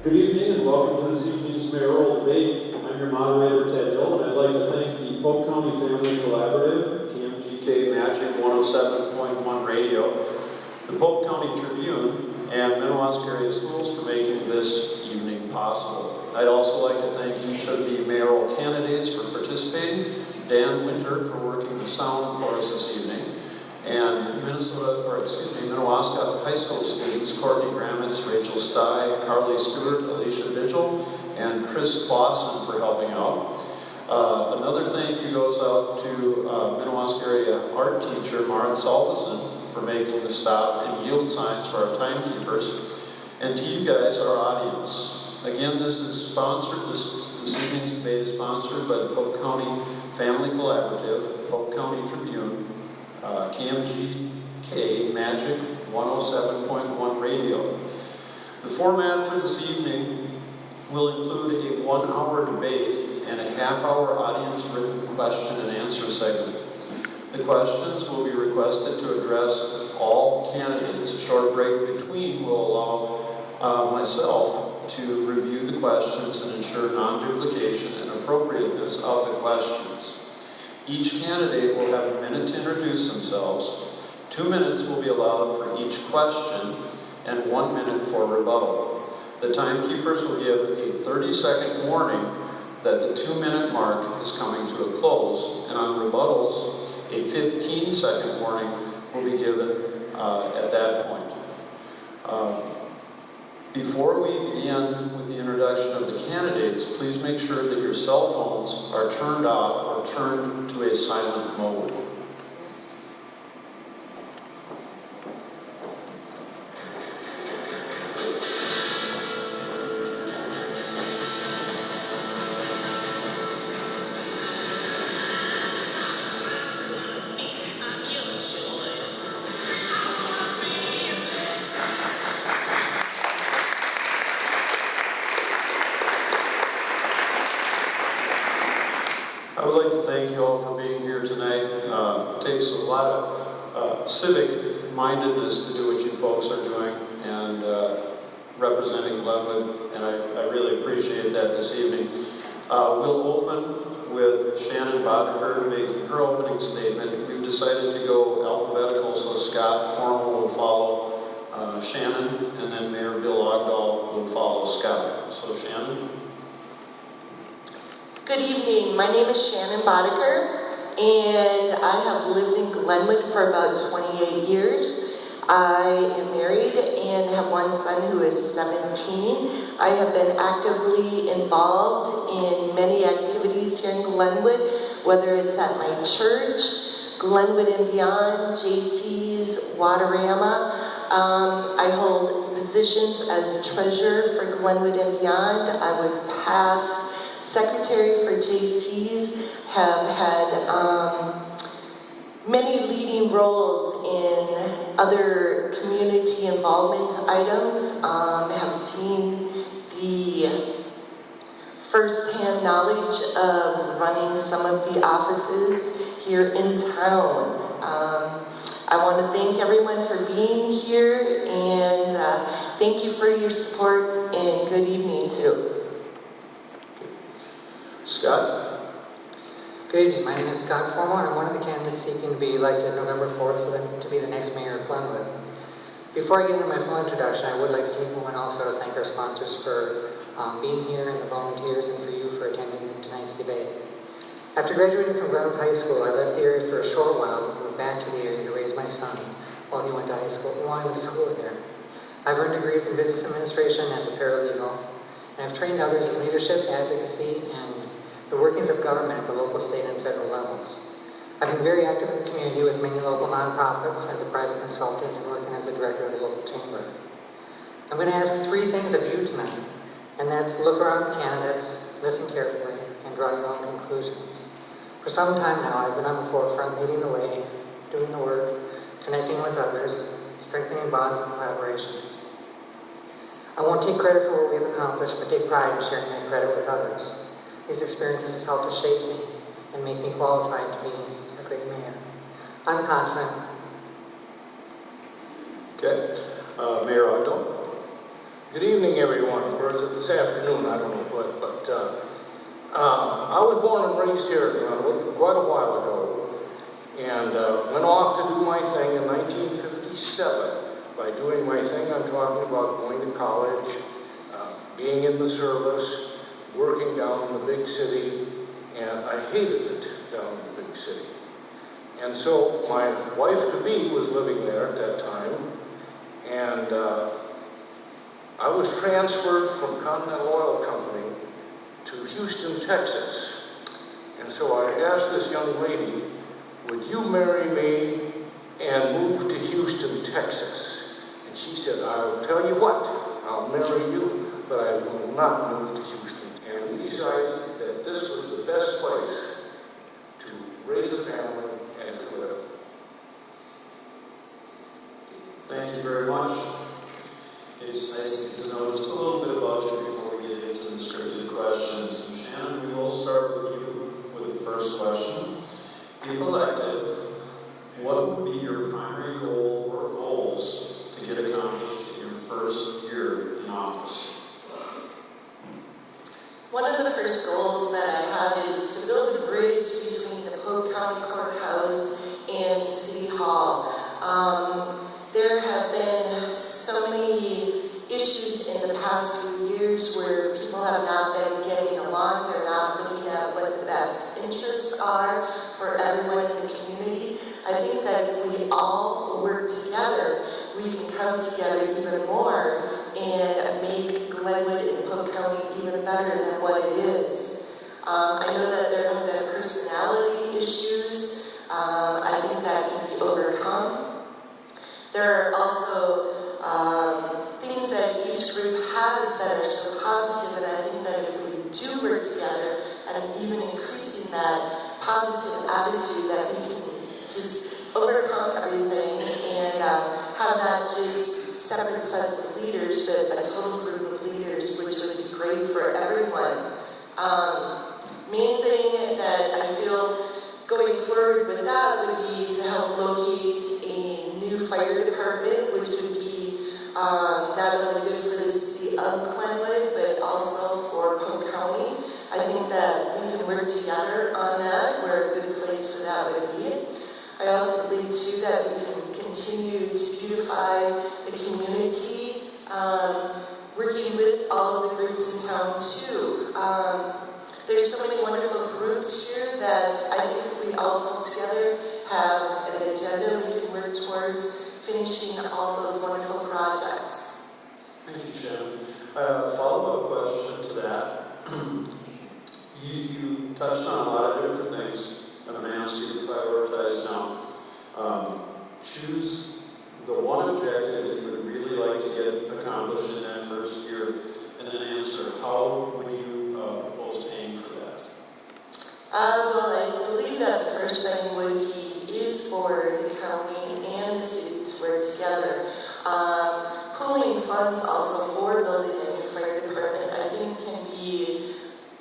Good evening and welcome to this evening's mayoral debate. I'm your moderator, Ted Hill, and I'd like to thank the Polk County Family Collaborative, KMGK Magic 107.1 Radio, the Polk County Tribune, and Minnewaska Area Schools for making this evening possible. I'd also like to thank each of the mayoral candidates for participating, Dan Winter for working the sound for us this evening, and Minnewaska High School students Courtney Gramitz, Rachel Stye, Carly Stewart, Alicia Vigil, and Chris Clausen for helping out. Another thank you goes out to Minnewaska area art teacher Maren Salveson for making the stop and yield signs for our timekeepers, and to you guys, our audience. Again, this is sponsored, this evening's debate is sponsored by the Polk County Family Collaborative, Polk County Tribune, KMGK Magic 107.1 Radio. The format for this evening will include a 1-hour debate and a half-hour audience-written question and answer segment. The questions will be requested to address all candidates. A short break between will allow myself to review the questions and ensure non-duplication and appropriateness of the questions. Each candidate will have a minute to introduce themselves. 2 minutes will be allowed for each question and 1 minute for rebuttal. The timekeepers will give a 30-second warning that the 2-minute mark is coming to a close, and on rebuttals, a 15-second warning will be given at that point. Before we begin with the introduction of the candidates, please make sure that your cell phones are turned off or turned to a silent mode. I would like to thank you all for being here tonight. It takes a lot of civic mindedness to do what you folks are doing and representing Glenwood, and I really appreciate that this evening. We'll open with Shannon Boddicker making her opening statement. We've decided to go alphabetical, so Scott Formal will follow Shannon, and then Mayor Bill Ogdahl will follow Scott. So Shannon. Good evening. My name is Shannon Boddicker, and I have lived in Glenwood for about 28 years. I am married and have one son who is 17. I have been actively involved in many activities here in Glenwood, whether it's at my church, Glenwood and Beyond, JC's, Waterama. I hold positions as treasurer for Glenwood and Beyond. I was past secretary for JC's, have had many leading roles in other community involvement items, have seen the first-hand knowledge of running some of the offices here in town. I want to thank everyone for being here, and thank you for your support, and good evening too. Scott? Good evening. My name is Scott Formal, and I'm one of the candidates seeking to be elected November 4th to be the next mayor of Glenwood. Before I get into my full introduction, I would like to take a moment also to thank our sponsors for being here, and the volunteers, and for you for attending tonight's debate. After graduating from Glenwood High School, I left the area for a short while and moved back to the area to raise my son while he went to school here. I've earned degrees in business administration as a paralegal, and I've trained others in leadership, advocacy, and the workings of government at the local, state, and federal levels. I've been very active in the community with many local nonprofits as a private consultant and working as the director of the local chamber. I'm going to ask 3 things of you tonight, and that's look around the candidates, listen carefully, and draw your own conclusions. For some time now, I've been on the forefront, leading the way, doing the work, connecting with others, strengthening bonds and collaborations. I won't take credit for what we've accomplished, but take pride in sharing that credit with others. These experiences have helped to shape me and make me qualified to be a great mayor. I'm confident. Okay. Mayor Ogdahl? Good evening, everyone. We're is it this afternoon? I don't know what, but I was born and raised here in Glenwood quite a while ago, and went off to do my thing in 1957. By doing my thing, I'm talking about going to college, being in the service, working down in the big city, and I hated it down in the big city. And so my wife-to-be was living there at that time, and I was transferred from Continental Oil Company to Houston, Texas. And so I asked this young lady, would you marry me and move to Houston, Texas? And she said, I'll tell you what, I'll marry you, but I will not move to Houston. And we decided that this was the best place to raise a family and to live. Thank you very much. It's nice to know just a little bit about you before we get into the scripted questions. Shannon, we will start with you with the first question. If elected, what would be your primary goal or goals to get accomplished in your first year in office? One of the first goals that I have is to build a bridge between the Polk County Courthouse and City Hall. There have been so many issues in the past few years where people have not been getting along. They're not looking at what the best interests are for everyone in the community. I think that if we all work together, we can come together even more and make Glenwood and Polk County even better than what it is. I know that there have been personality issues. I think that can be overcome. There are also things that each group has that are so positive, and I think that if we do work together and even increasing that positive attitude, that we can just overcome everything and have not just separate sets of leaders, but a total group of leaders, which would be great for everyone. Main thing that I feel going forward with that would be to help locate a new fire department, which would be not only good for the city of Glenwood, but also for Polk County. I think that we can work together on that, where a good place for that would be. I also believe, too, that we can continue to beautify the community, working with all of the groups in town, too. There's so many wonderful groups here that I think if we all pull together, have an agenda, we can work towards finishing all those wonderful projects. Thank you, Shannon. A follow-up question to that. You touched on a lot of different things, and I'm going to ask you to prioritize now. Choose the one objective that you would really like to get accomplished in that first year, and then answer how would you propose paying for that? Well, I believe that the first thing is for the county and the city to work together. Pooling funds also for building a new fire department, I think, can be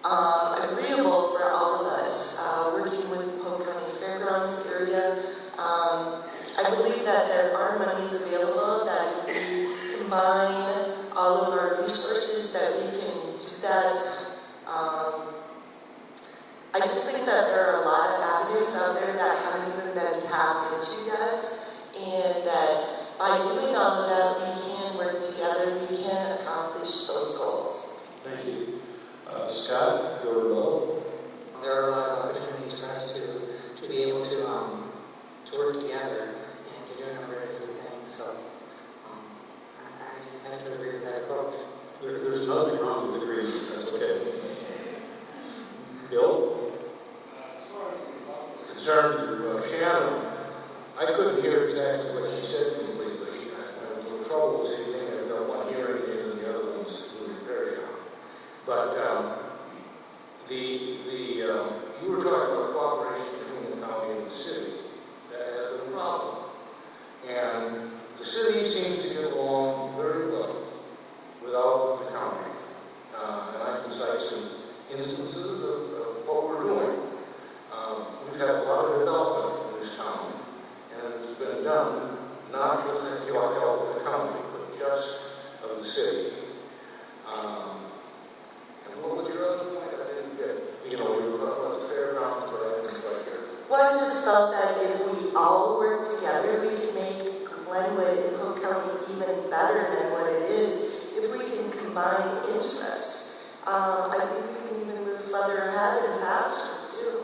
agreeable for all of us. Working with the Polk County Fairgrounds area, I believe that there are monies available that if we combine all of our resources, that we can do that. I just think that there are a lot of avenues out there that haven't even been tapped into yet, and that by doing all of that, we can work together, we can accomplish those goals. Thank you. Scott, your role? There are a lot of opportunities for us to be able to work together and to do a number of different things. So I have to agree with that approach. There's nothing wrong with agreeing. That's okay. Bill? Concerned to Shannon, I couldn't hear exactly what she said completely. I had a little trouble this evening. I've got one hearing aid and the other one's in the repair shop. But you were talking about cooperation between the county and the city. That has been a problem. And the city seems to get along very well without the county. And I can cite some instances of what we're doing. We've had a lot of development in this town, and it's been done not with the help of the county, but just of the city. felt that if we all work together, we can make Glenwood and Polk County even better than what it is if we can combine interests. I think we can even move further ahead and faster, too.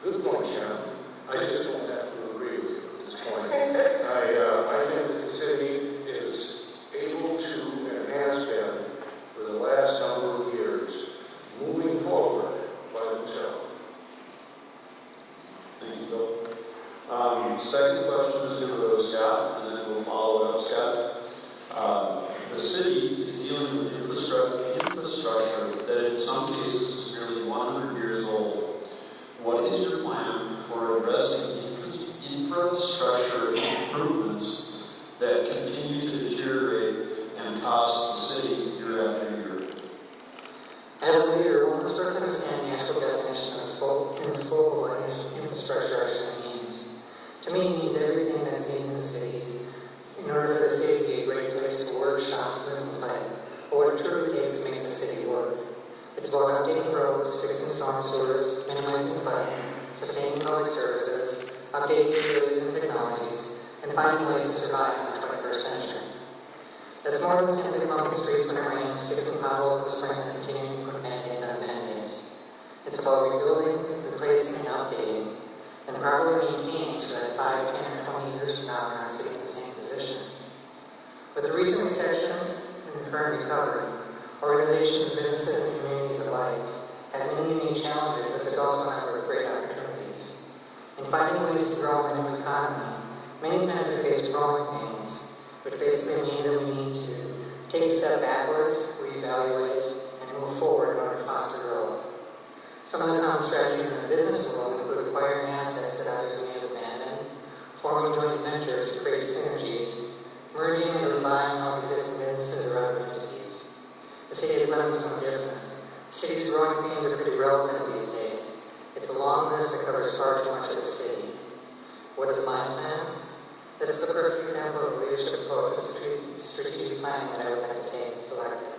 Good point, Sharon. I just don't have to agree with you at this point. I think that the city is able to and has been for the last number of years moving forward by themselves. Thank you, Bill. Second question is going to go to Scott, and then we'll follow it up, Scott. The city is dealing with infrastructure that in some cases is nearly 100 years old. What is your plan for addressing infrastructure improvements that continue to deteriorate and cost the city year after year? As a leader, one must first understand the actual definition of scope of what infrastructure actually means. To me, it means everything that's needed in the city in order for the city to be a great place to work, shop, live, and play, or what it truly takes to make the city work. It's about updating roads, fixing storm sewers, minimizing flooding, sustaining public services, updating utilities and technologies, and finding ways to survive in the 21st century. That's more than simply pumping streets when it rains, fixing potholes in the spring, and continuing to put band-aids on band-aids. It's about rebuilding, replacing, and updating, and properly maintaining so that 5, 10, or 20 years from now we're not sitting in the same position. With the recent recession and the current recovery, organizations, businesses, and communities alike have many unique challenges, but there's also a number of great opportunities. In finding ways to grow in a new economy, many times we face growing pains, which basically means that we need to take a step backwards, reevaluate, and move forward in order to foster growth. Some of the common strategies in the business world include acquiring assets that others may have abandoned, forming joint ventures to create synergies, merging and relying on existing businesses or other entities. The city of Glenwood is no different. The city's growing pains are pretty relevant these days. It's a long list that covers far too much of the city. What is my plan? This is the perfect example of leadership approach to strategic planning that I would like to take if elected.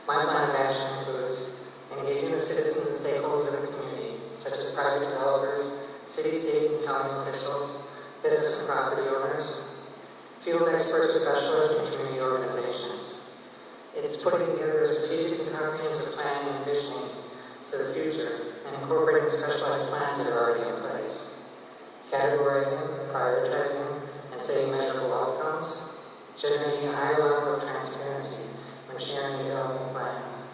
My plan of action includes engaging the citizens and stakeholders of the community, such as private developers, city, state, and county officials, business and property owners, field experts, specialists, and community organizations. It's putting together a strategic and comprehensive planning and visioning for the future and incorporating specialized plans that are already in place. Categorizing, prioritizing, and setting measurable outcomes, generating a higher level of transparency when sharing development plans,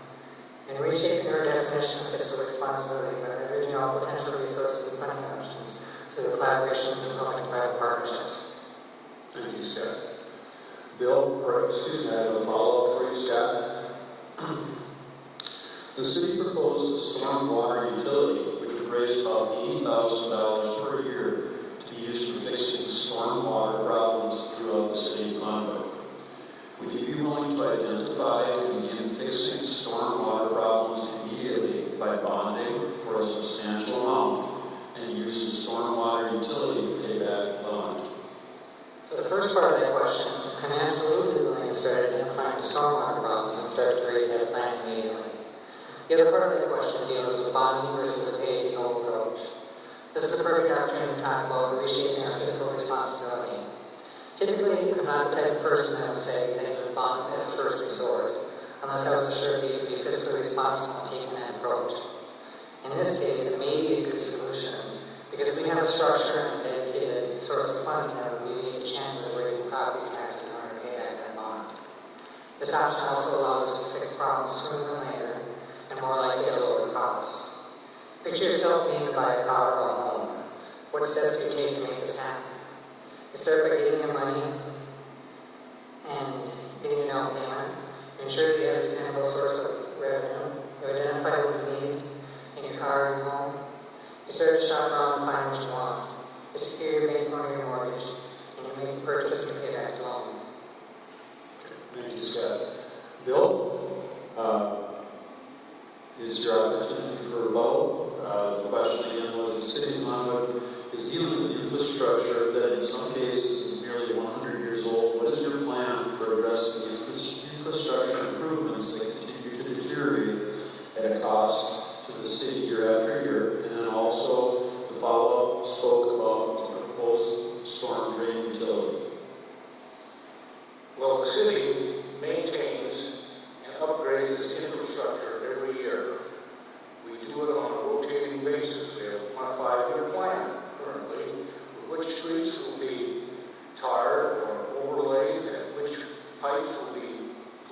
and reshaping our definition of fiscal responsibility by leveraging all potential resources and funding options through the collaborations and public-private partnerships. Thank you, Scott. Bill, or excuse me, I have a follow-up for you, Scott. The city proposed a stormwater utility, which would raise about $80,000 per year to be used for fixing stormwater problems throughout the city of Glenwood. Would you be willing to identify and begin fixing stormwater problems immediately by bonding for a substantial amount and use the stormwater utility to pay back the bond? For the first part of that question, I'm absolutely willing to start identifying the stormwater problems and start to create that plan immediately. The other part of that question deals with bonding versus a pay-as-you-go approach. This is a perfect opportunity to talk about reshaping our fiscal responsibility. Typically, I'm not the type of person that would say that you would bond as a first resort, unless I was assured that you would be fiscally responsible in taking that approach. In this case, it may be a good solution, because if we have a structure and a dedicated source of funding that would alleviate the chances of raising property taxes in order to pay back that bond. This option also allows us to fix problems sooner than later, and more likely at lower costs. Picture yourself needing to buy a car or a home. What steps do you take to make this happen? You start by getting your money and getting your down payment. You ensure that you have a dependable source of revenue. You identify what you need in your car or your home. You start to shop around and find what you want. You secure your bank loan or your mortgage, and you make a purchase and you pay back the loan. Thank you, Scott. Bill, is your opportunity for rebuttal? The question again was, the city of Glenwood is dealing with infrastructure that in some cases is nearly 100 years old. What is your plan for addressing the infrastructure improvements that continue to deteriorate at a cost to the city year after year? And then also the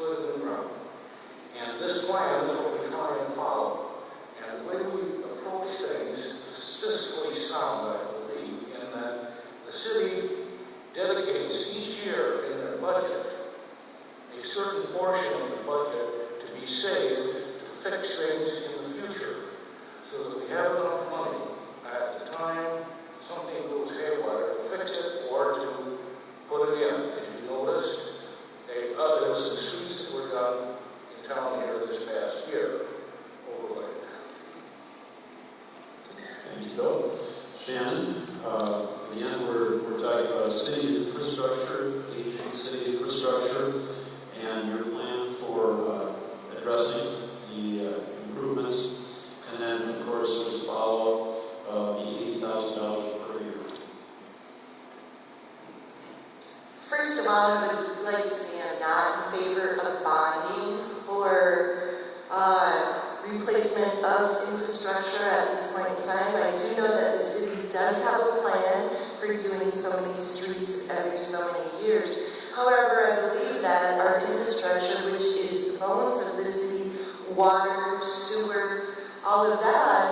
put it in the ground. And this plan is what we try and follow. And the way we approach things is fiscally sound, I believe, in that the city dedicates each year in their budget a certain portion of the budget to be saved to fix things in the future, so that we have enough money at the time something goes haywire to fix it or to put it in. As you noticed, there was some streets that were done in town here this past year, overlaid. Thank you, Bill. Shannon, again, we're talking about city infrastructure, aging city infrastructure, and your plan for addressing the improvements, and then, of course, as follow-up, the $80,000 per year. First of all, I would like to say I'm not in favor of bonding for replacement of infrastructure at this point in time. I do know that the city does have a plan for doing so many streets every so many years. However, I believe that our infrastructure, which is the bones of the city, water, sewer, all of that,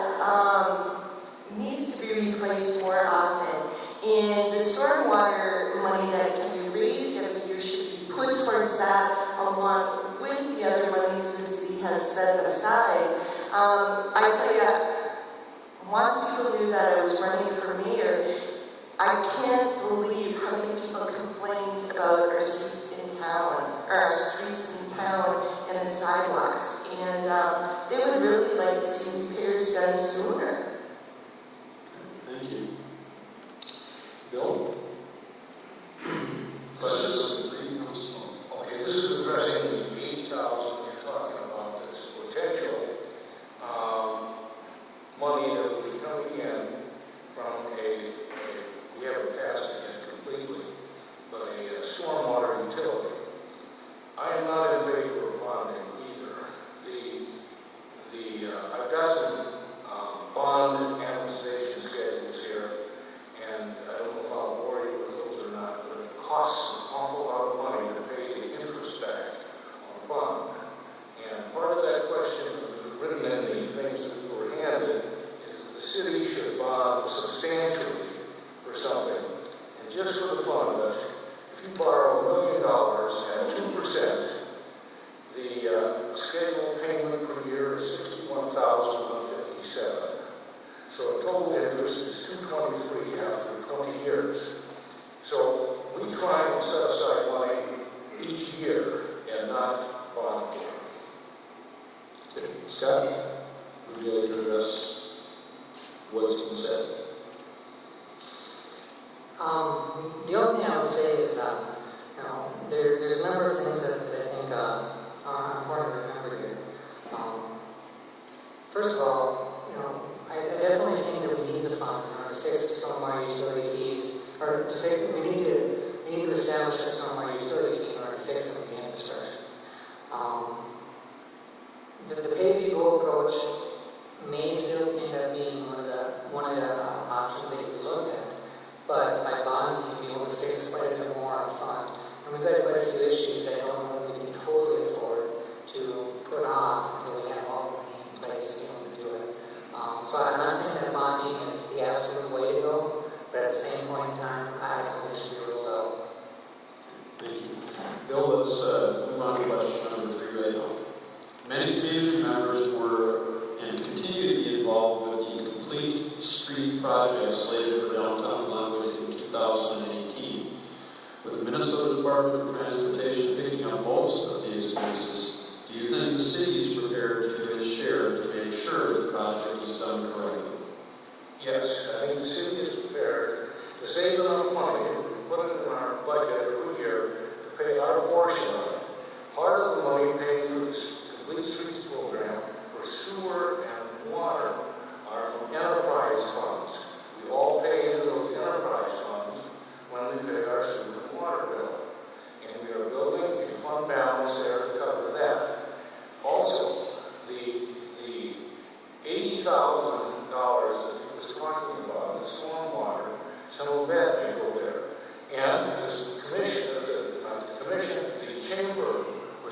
needs to be replaced more often. And the stormwater money that can be raised every year should be put towards that, along with the other monies the city has set aside. I tell you, once people knew that I was running for mayor, I can't believe how many people complained about our streets in town, or our streets in town and the sidewalks. And they would really like to see repairs done sooner. Thank you. Bill? Questions? Okay, this is addressing the 80,000 you're talking about. That's potential money that will be coming in from we haven't passed it yet completely, but a stormwater utility. I am not in favor of bonding either. I've got some bond amortization schedules here, and I don't know if I'll bore you with those or not, but it costs an awful lot of money to pay the interest back on a bond. And part of that question that was written in the things that we were handed is that the city should bond substantially for something. And just for the fun of it, if you borrow $1 million at 2%, the scheduled payment per year is $61,157. So total interest is $223 after 20 years. So we try and set aside money each year and not bond for it. Okay. Scott, would you like to address what's been said? The only thing I would say is, there's a number of things that I think are important to remember here. First of all, I definitely think that we need the funds in order to fix some of our utility fees, or we need to establish a some of our utility fee in order to fix some of the infrastructure. The pay-as-you-go approach may still end up being one of the options that you look at. But by bonding, you'll be able to fix quite a bit more up front. And we've got quite a few issues that I don't know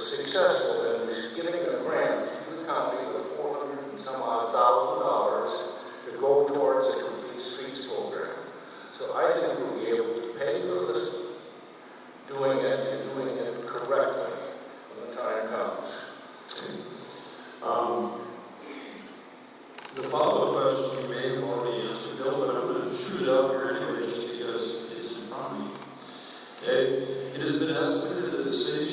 successful in getting a grant through the county of $400 and some odd thousand to go towards a complete streets program. So I think we'll be able to pay for this, doing it and doing it correctly when the time comes. The follow-up question you may have already answered, Bill, but I'm going to shoot it out here anyway just because it's in front of me. Okay, it has been estimated that the city